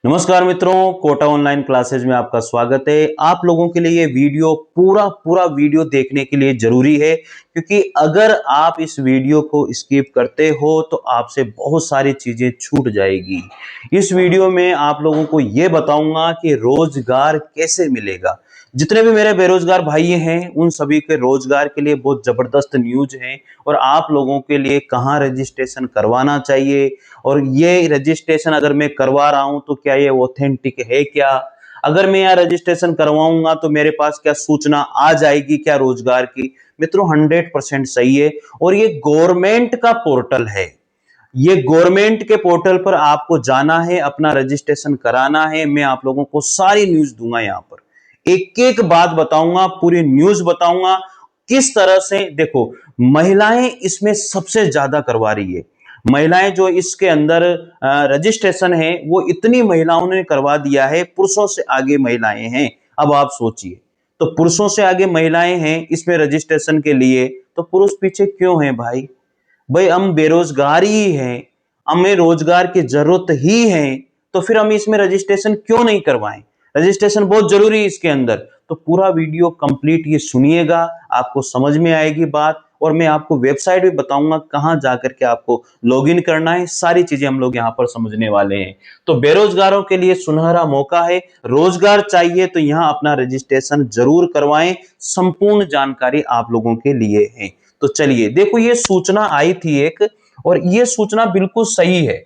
नमस्कार मित्रों, Kota online classes में आपका स्वागत है। आप लोगों के लिए ये वीडियो पूरा वीडियो देखने के लिए जरूरी है, क्योंकि अगर आप इस वीडियो को स्किप करते हो तो आपसे बहुत सारी चीजें छूट जाएगी। इस वीडियो में आप लोगों को ये बताऊंगा कि रोजगार कैसे मिलेगा। जितने भी मेरे बेरोजगार भाई हैं उन सभी के रोजगार के लिए बहुत जबरदस्त न्यूज है, और आप लोगों के लिए कहाँ रजिस्ट्रेशन करवाना चाहिए, और ये रजिस्ट्रेशन अगर मैं करवा रहा हूं तो क्या ये ऑथेंटिक है क्या, अगर मैं यहाँ रजिस्ट्रेशन करवाऊंगा तो मेरे पास क्या सूचना आ जाएगी क्या रोजगार की। मित्रों 100% सही है, और ये गवर्नमेंट का पोर्टल है। ये गवर्नमेंट के पोर्टल पर आपको जाना है, अपना रजिस्ट्रेशन कराना है। मैं आप लोगों को सारी न्यूज दूंगा, यहाँ पर एक एक बात बताऊंगा, पूरी न्यूज बताऊंगा किस तरह से। देखो, महिलाएं इसमें सबसे ज्यादा करवा रही है। महिलाएं जो इसके अंदर रजिस्ट्रेशन है वो इतनी महिलाओं ने करवा दिया है, पुरुषों से आगे महिलाएं हैं। अब आप सोचिए, तो पुरुषों से आगे महिलाएं हैं इसमें रजिस्ट्रेशन के लिए, तो पुरुष पीछे क्यों हैं भाई? भाई हम बेरोजगार ही हैं, हमें रोजगार की जरूरत ही है, तो फिर हम इसमें रजिस्ट्रेशन क्यों नहीं करवाएं? रजिस्ट्रेशन बहुत जरूरी है इसके अंदर। तो पूरा वीडियो कंप्लीट ये सुनिएगा, आपको समझ में आएगी बात, और मैं आपको वेबसाइट भी बताऊंगा कहां जाकर के आपको लॉगिन करना है। सारी चीजें हम लोग यहां पर समझने वाले हैं। तो बेरोजगारों के लिए सुनहरा मौका है, रोजगार चाहिए तो यहां अपना रजिस्ट्रेशन जरूर करवाएं। संपूर्ण जानकारी आप लोगों के लिए है। तो चलिए देखो, ये सूचना आई थी एक, और ये सूचना बिल्कुल सही है।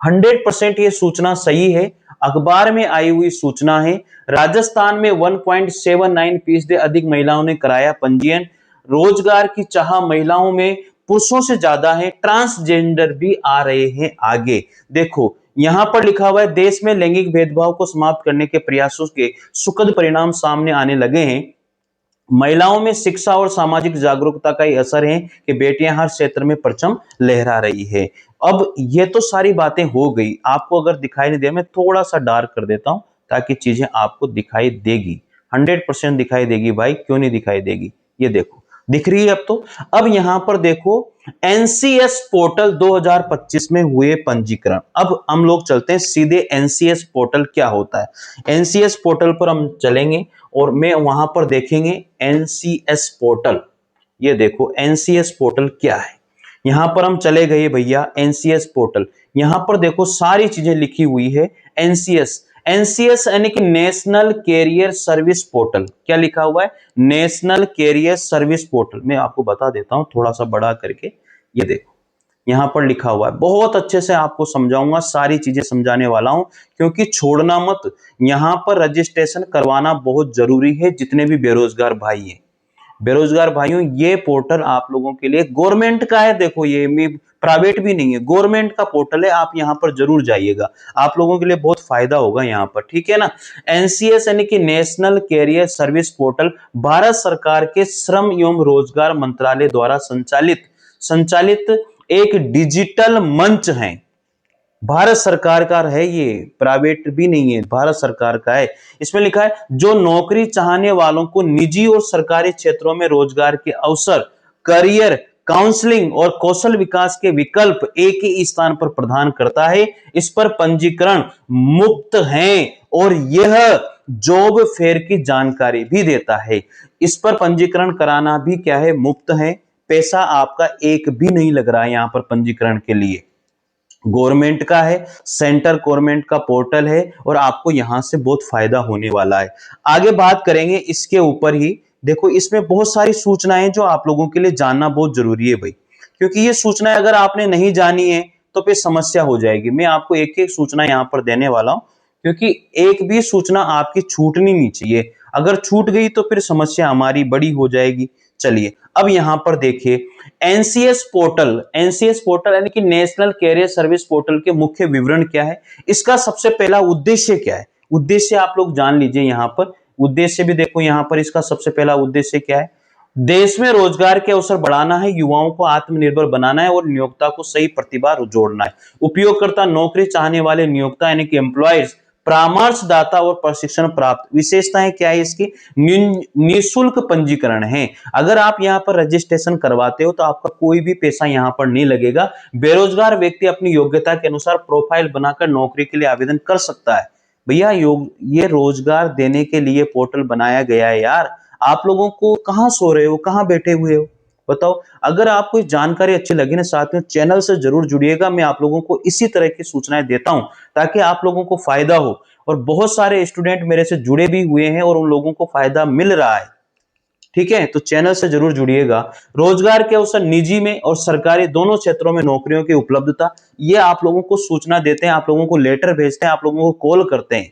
100% ये सूचना सही है, अखबार में आई हुई सूचना है। राजस्थान में 1.79% अधिक महिलाओं ने कराया पंजीयन। रोजगार की चाह महिलाओं में पुरुषों से ज्यादा है, ट्रांसजेंडर भी आ रहे हैं आगे। देखो यहां पर लिखा हुआ है, देश में लैंगिक भेदभाव को समाप्त करने के प्रयासों के सुखद परिणाम सामने आने लगे हैं। महिलाओं में शिक्षा और सामाजिक जागरूकता का ही असर है कि बेटियां हर क्षेत्र में परचम लहरा रही है। अब ये तो सारी बातें हो गई, आपको अगर दिखाई नहीं दे, मैं थोड़ा सा डार्क कर देता हूं ताकि चीजें आपको दिखाई देगी। 100% दिखाई देगी भाई, क्यों नहीं दिखाई देगी? ये देखो दिख रही है अब तो। अब यहां पर देखो, एनसीएस पोर्टल 2025 में हुए पंजीकरण। अब हम लोग चलते हैं सीधे एनसीएस पोर्टल क्या होता है। एनसीएस पोर्टल पर हम चलेंगे और मैं वहां पर देखेंगे एनसीएस पोर्टल। ये देखो एनसीएस पोर्टल क्या है। यहां पर हम चले गए भैया, एनसीएस पोर्टल। यहां पर देखो सारी चीजें लिखी हुई है। एनसीएस, एनसीएस यानी कि नेशनल कैरियर सर्विस पोर्टल। क्या लिखा हुआ है? National career service portal. मैं आपको बता देता हूं थोड़ा सा बड़ा करके। ये देखो यहां पर लिखा हुआ है, बहुत अच्छे से आपको समझाऊंगा, सारी चीजें समझाने वाला हूं, क्योंकि छोड़ना मत। यहां पर रजिस्ट्रेशन करवाना बहुत जरूरी है। जितने भी बेरोजगार भाई हैं, बेरोजगार भाइयों, ये पोर्टल आप लोगों के लिए गवर्नमेंट का है। देखो ये प्राइवेट भी नहीं है, गवर्नमेंट का पोर्टल है। आप यहां पर जरूर जाइएगा, आप लोगों के लिए बहुत फायदा होगा यहां पर, ठीक है ना। एनसीएस यानी कि national career service portal Bharat सरकार के श्रम एवं रोजगार मंत्रालय द्वारा संचालित संचालित एक डिजिटल मंच है। भारत सरकार का है, ये प्राइवेट भी नहीं है, भारत सरकार का है। इसमें लिखा है, जो नौकरी चाहने वालों को निजी और सरकारी क्षेत्रों में रोजगार के अवसर, करियर काउंसलिंग और कौशल विकास के विकल्प एक ही स्थान पर प्रदान करता है। इस पर पंजीकरण मुफ्त है, और यह जॉब फेयर की जानकारी भी देता है। इस पर पंजीकरण कराना भी क्या है? मुफ्त है। पैसा आपका एक भी नहीं लग रहा है यहां पर पंजीकरण के लिए। गवर्नमेंट का है, सेंटर गवर्नमेंट का पोर्टल है, और आपको यहां से बहुत फायदा होने वाला है। आगे बात करेंगे इसके ऊपर ही। देखो इसमें बहुत सारी सूचनाएं जो आप लोगों के लिए जानना बहुत जरूरी है भाई, क्योंकि ये सूचनाएं अगर आपने नहीं जानी है तो फिर समस्या हो जाएगी। मैं आपको एक एक सूचना यहां पर देने वाला हूं, क्योंकि एक भी सूचना आपकी छूटनी नहीं चाहिए। अगर छूट गई तो फिर समस्या हमारी बड़ी हो जाएगी। चलिए अब यहां पर देखिए, एनसीएस पोर्टल, एनसीएस पोर्टल यानी कि नेशनल कैरियर सर्विस पोर्टल के मुख्य विवरण क्या है, इसका सबसे पहला उद्देश्य क्या है? उद्देश्य आप लोग जान लीजिए यहां पर। उद्देश्य भी देखो यहां पर, इसका सबसे पहला उद्देश्य क्या है? देश में रोजगार के अवसर बढ़ाना है, युवाओं को आत्मनिर्भर बनाना है, और नियोक्ता को सही प्रतिभा जोड़ना है। उपयोगकर्ता नौकरी चाहने वाले नियोक्ता यानी कि एम्प्लॉयज, परामर्शदाता और प्रशिक्षण प्राप्त। विशेषताएं क्या है इसकी? निःशुल्क पंजीकरण है। अगर आप यहां पर रजिस्ट्रेशन करवाते हो तो आपका कोई भी पैसा यहां पर नहीं लगेगा। बेरोजगार व्यक्ति अपनी योग्यता के अनुसार प्रोफाइल बनाकर नौकरी के लिए आवेदन कर सकता है। भैया ये रोजगार देने के लिए पोर्टल बनाया गया है यार। आप लोगों को कहाँ सो रहे हो, कहाँ बैठे हुए हो, बताओ। अगर आपको जानकारी अच्छी लगी ना साथियों, चैनल से जरूर जुड़िएगा। मैं आप लोगों को इसी तरह की सूचनाएं देता हूं ताकि आप लोगों को फायदा हो। और बहुत सारे स्टूडेंट मेरे से जुड़े भी हुए हैं और उन लोगों को फायदा मिल रहा है। ठीक है, तो चैनल से जरूर जुड़िएगा। रोजगार के अवसर निजी में और सरकारी दोनों क्षेत्रों में नौकरियों की उपलब्धता, ये आप लोगों को सूचना देते हैं, आप लोगों को लेटर भेजते हैं, आप लोगों को कॉल करते हैं।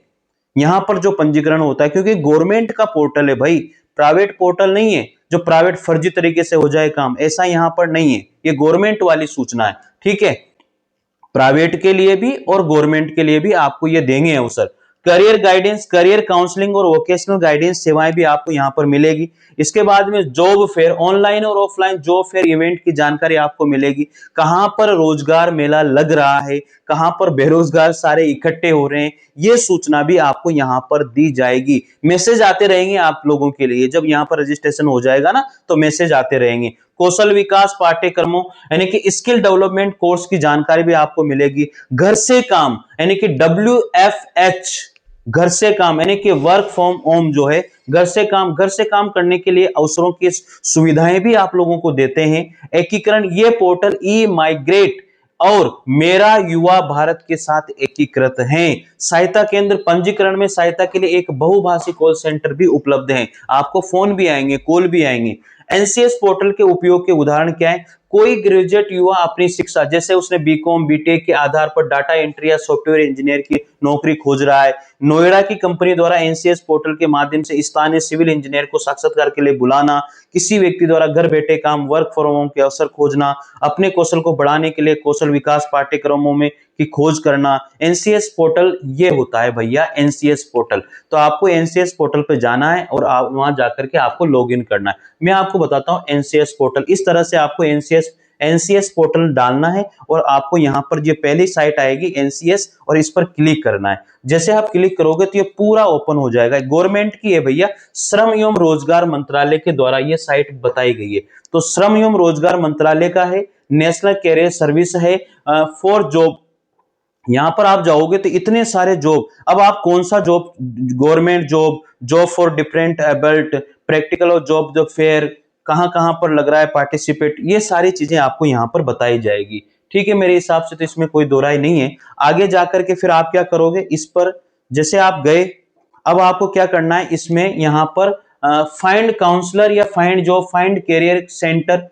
यहां पर जो पंजीकरण होता है, क्योंकि गवर्नमेंट का पोर्टल है भाई, प्राइवेट पोर्टल नहीं है जो प्राइवेट फर्जी तरीके से हो जाए काम, ऐसा यहां पर नहीं है। ये गवर्नमेंट वाली सूचना है। ठीक है, प्राइवेट के लिए भी और गवर्नमेंट के लिए भी आपको ये देंगे अवसर। करियर गाइडेंस, करियर काउंसलिंग और वोकेशनल गाइडेंस सेवाएं भी आपको यहां पर मिलेगी। इसके बाद में जॉब फेयर, ऑनलाइन और ऑफलाइन जॉब फेयर इवेंट की जानकारी आपको मिलेगी। कहां पर रोजगार मेला लग रहा है, कहां पर बेरोजगार सारे इकट्ठे हो रहे हैं, ये सूचना भी आपको यहां पर दी जाएगी। मैसेज आते रहेंगे आप लोगों के लिए, जब यहां पर रजिस्ट्रेशन हो जाएगा ना तो मैसेज आते रहेंगे। कौशल विकास पाठ्यक्रमों यानी कि स्किल डेवलपमेंट कोर्स की जानकारी भी आपको मिलेगी। घर से काम यानी कि WFH, घर से काम यानी कि वर्क फ्रॉम होम जो है, घर से काम करने के लिए अवसरों की सुविधाएं भी आप लोगों को देते हैं। एकीकरण, ये पोर्टल ई माइग्रेट और मेरा युवा भारत के साथ एकीकृत हैं। सहायता केंद्र, पंजीकरण में सहायता के लिए एक बहुभाषी कॉल सेंटर भी उपलब्ध है। आपको फोन भी आएंगे, कॉल भी आएंगे। एनसीएस पोर्टल के उपयोग के उदाहरण क्या है? कोई ग्रेजुएट युवा अपनी शिक्षा, जैसे उसने बीकॉम बीटेक के आधार पर डाटा एंट्री या सॉफ्टवेयर इंजीनियर की नौकरी खोज रहा है, नोएडा की कंपनी द्वारा एनसीएस पोर्टल के माध्यम से स्थानीय सिविल इंजीनियर को साक्षात्कार के लिए बुलाना, किसी व्यक्ति द्वारा घर बैठे काम वर्क फ्रॉम होम के अवसर खोजना, अपने कौशल को बढ़ाने के लिए कौशल विकास पाठ्यक्रमों में की खोज करना, एनसीएस पोर्टल ये होता है भैया, एनसीएस पोर्टल। तो आपको एनसीएस पोर्टल पे जाना है और आप वहां जाकर के आपको लॉगिन करना है। मैं आपको बताता हूं एनसीएस पोर्टल, इस तरह से आपको एनसीएस पोर्टल डालना है और आपको यहां पर ये पहली साइट आएगी एनसीएस और इस पर क्लिक करना है। जैसे आप क्लिक करोगे तो ये पूरा ओपन हो जाएगा। गवर्नमेंट की है भैया, श्रम एवं रोजगार मंत्रालय के द्वारा ये साइट बताई गई है। तो श्रम एवं रोजगार मंत्रालय का है, नेशनल कैरियर सर्विस है फॉर जॉब। यहां पर आप जाओगे तो इतने सारे जॉब, अब आप कौन सा job, government job, job for different abled, practical और जॉब फेयर, कहां कहां पर लग रहा है पार्टिसिपेट, ये सारी चीजें आपको यहां पर बताई जाएगी। ठीक है, मेरे हिसाब से तो इसमें कोई दो राय नहीं है। आगे जाकर के फिर आप क्या करोगे, इस पर जैसे आप गए, अब आपको क्या करना है, इसमें यहां पर फाइंड काउंसलर या find job, find career centre,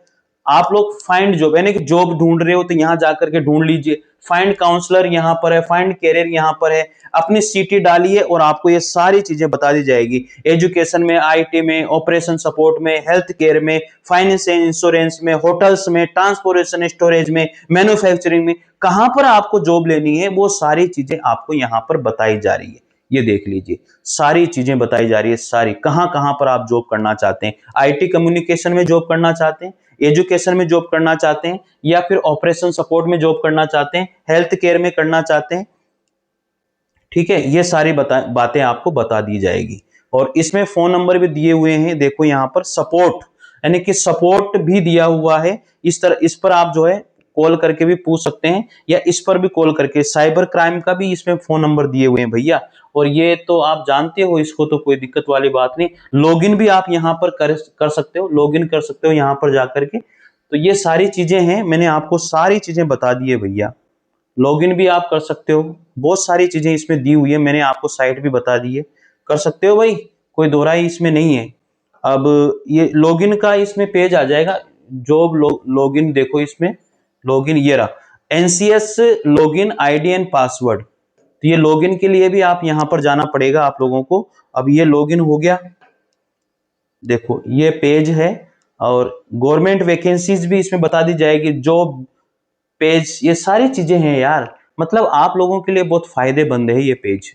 आप लोग फाइंड जॉब यानी कि जॉब ढूंढ रहे हो तो यहां जाकर के ढूंढ लीजिए। फाइंड काउंसलर यहां पर है, फाइंड कैरियर यहां पर है, अपनी सीटी डालिए और आपको ये सारी चीजें बता दी जाएगी। एजुकेशन में, आईटी में, ऑपरेशन सपोर्ट में, हेल्थ केयर में, फाइनेंस एंड इंश्योरेंस में, होटल्स में, ट्रांसपोर्टेशन स्टोरेज में, मैन्युफैक्चरिंग में, कहां पर आपको जॉब लेनी है वो सारी चीजें आपको यहां पर बताई जा रही है। ये देख लीजिए, सारी चीजें बताई जा रही है, सारी कहां कहां पर आप जॉब करना चाहते हैं। आईटी कम्युनिकेशन में जॉब करना चाहते हैं, एजुकेशन में जॉब करना चाहते हैं, या फिर ऑपरेशन सपोर्ट में जॉब करना चाहते हैं, हेल्थ केयर में करना चाहते हैं। ठीक है, ये सारी बातें आपको बता दी जाएगी। और इसमें फोन नंबर भी दिए हुए हैं, देखो यहां पर सपोर्ट यानी कि सपोर्ट भी दिया हुआ है। इस पर आप जो है कॉल करके भी पूछ सकते हैं, या इस पर भी कॉल करके, साइबर क्राइम का भी इसमें फोन नंबर दिए हुए हैं भैया। और ये तो आप जानते हो, इसको तो कोई दिक्कत वाली बात नहीं। लॉगिन भी आप यहाँ पर कर सकते हो, लॉगिन कर सकते हो यहाँ पर जाकर के। तो ये सारी चीजें हैं, मैंने आपको सारी चीजें बता दी है भैया। लॉगिन भी आप कर सकते हो, बहुत सारी चीजें इसमें दी हुई है, मैंने आपको साइट भी बता दी है, कर सकते हो भाई, कोई दोहराई इसमें नहीं है। अब ये लॉगिन का इसमें पेज आ जाएगा, जॉब लॉगिन, देखो इसमें लॉगिन ये रहा, NCS login ID and password. तो ये लॉगिन के लिए भी आप यहां पर जाना पड़ेगा आप लोगों को। अब ये लॉगिन हो गया, देखो ये पेज है, और गवर्नमेंट वैकेंसीज भी इसमें बता दी जाएगी, जॉब पेज, ये सारी चीजें हैं यार। मतलब आप लोगों के लिए बहुत फायदेमंद है ये पेज।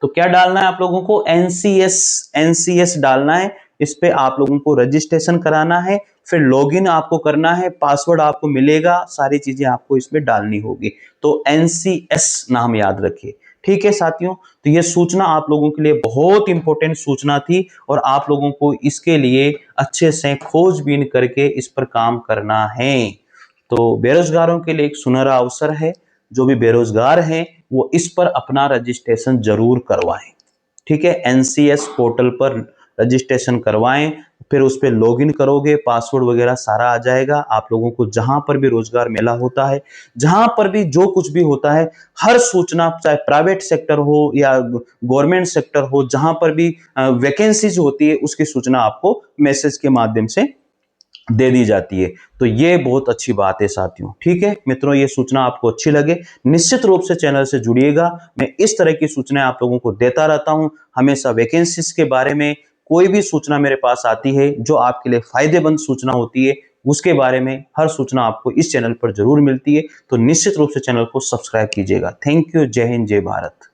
तो क्या डालना है आप लोगों को, एनसीएस डालना है। इस पे आप लोगों को रजिस्ट्रेशन कराना है, फिर लॉगिन आपको करना है, पासवर्ड आपको मिलेगा, सारी चीजें आपको इसमें डालनी होगी। तो एनसीएस नाम याद रखिए। ठीक है साथियों, तो ये सूचना आप लोगों के लिए बहुत इंपॉर्टेंट सूचना थी, और आप लोगों को इसके लिए अच्छे से खोजबीन करके इस पर काम करना है। तो बेरोजगारों के लिए एक सुनहरा अवसर है, जो भी बेरोजगार हैं वो इस पर अपना रजिस्ट्रेशन जरूर करवाएं। ठीक है, एनसीएस पोर्टल पर रजिस्ट्रेशन करवाएं, फिर उस पर लॉगिन करोगे, पासवर्ड वगैरह सारा आ जाएगा। आप लोगों को जहां पर भी रोजगार मेला होता है, जहां पर भी जो कुछ भी होता है, हर सूचना, चाहे प्राइवेट सेक्टर हो या गवर्नमेंट सेक्टर हो, जहां पर भी वैकेंसीज होती है उसकी सूचना आपको मैसेज के माध्यम से दे दी जाती है। तो ये बहुत अच्छी बात है साथियों। ठीक है मित्रों, ये सूचना आपको अच्छी लगे निश्चित रूप से चैनल से जुड़िएगा। मैं इस तरह की सूचनाएं आप लोगों को देता रहता हूं। हमेशा वैकेंसीज के बारे में कोई भी सूचना मेरे पास आती है जो आपके लिए फायदेमंद सूचना होती है, उसके बारे में हर सूचना आपको इस चैनल पर जरूर मिलती है। तो निश्चित रूप से चैनल को सब्सक्राइब कीजिएगा। Thank you. जय हिंद, जय भारत।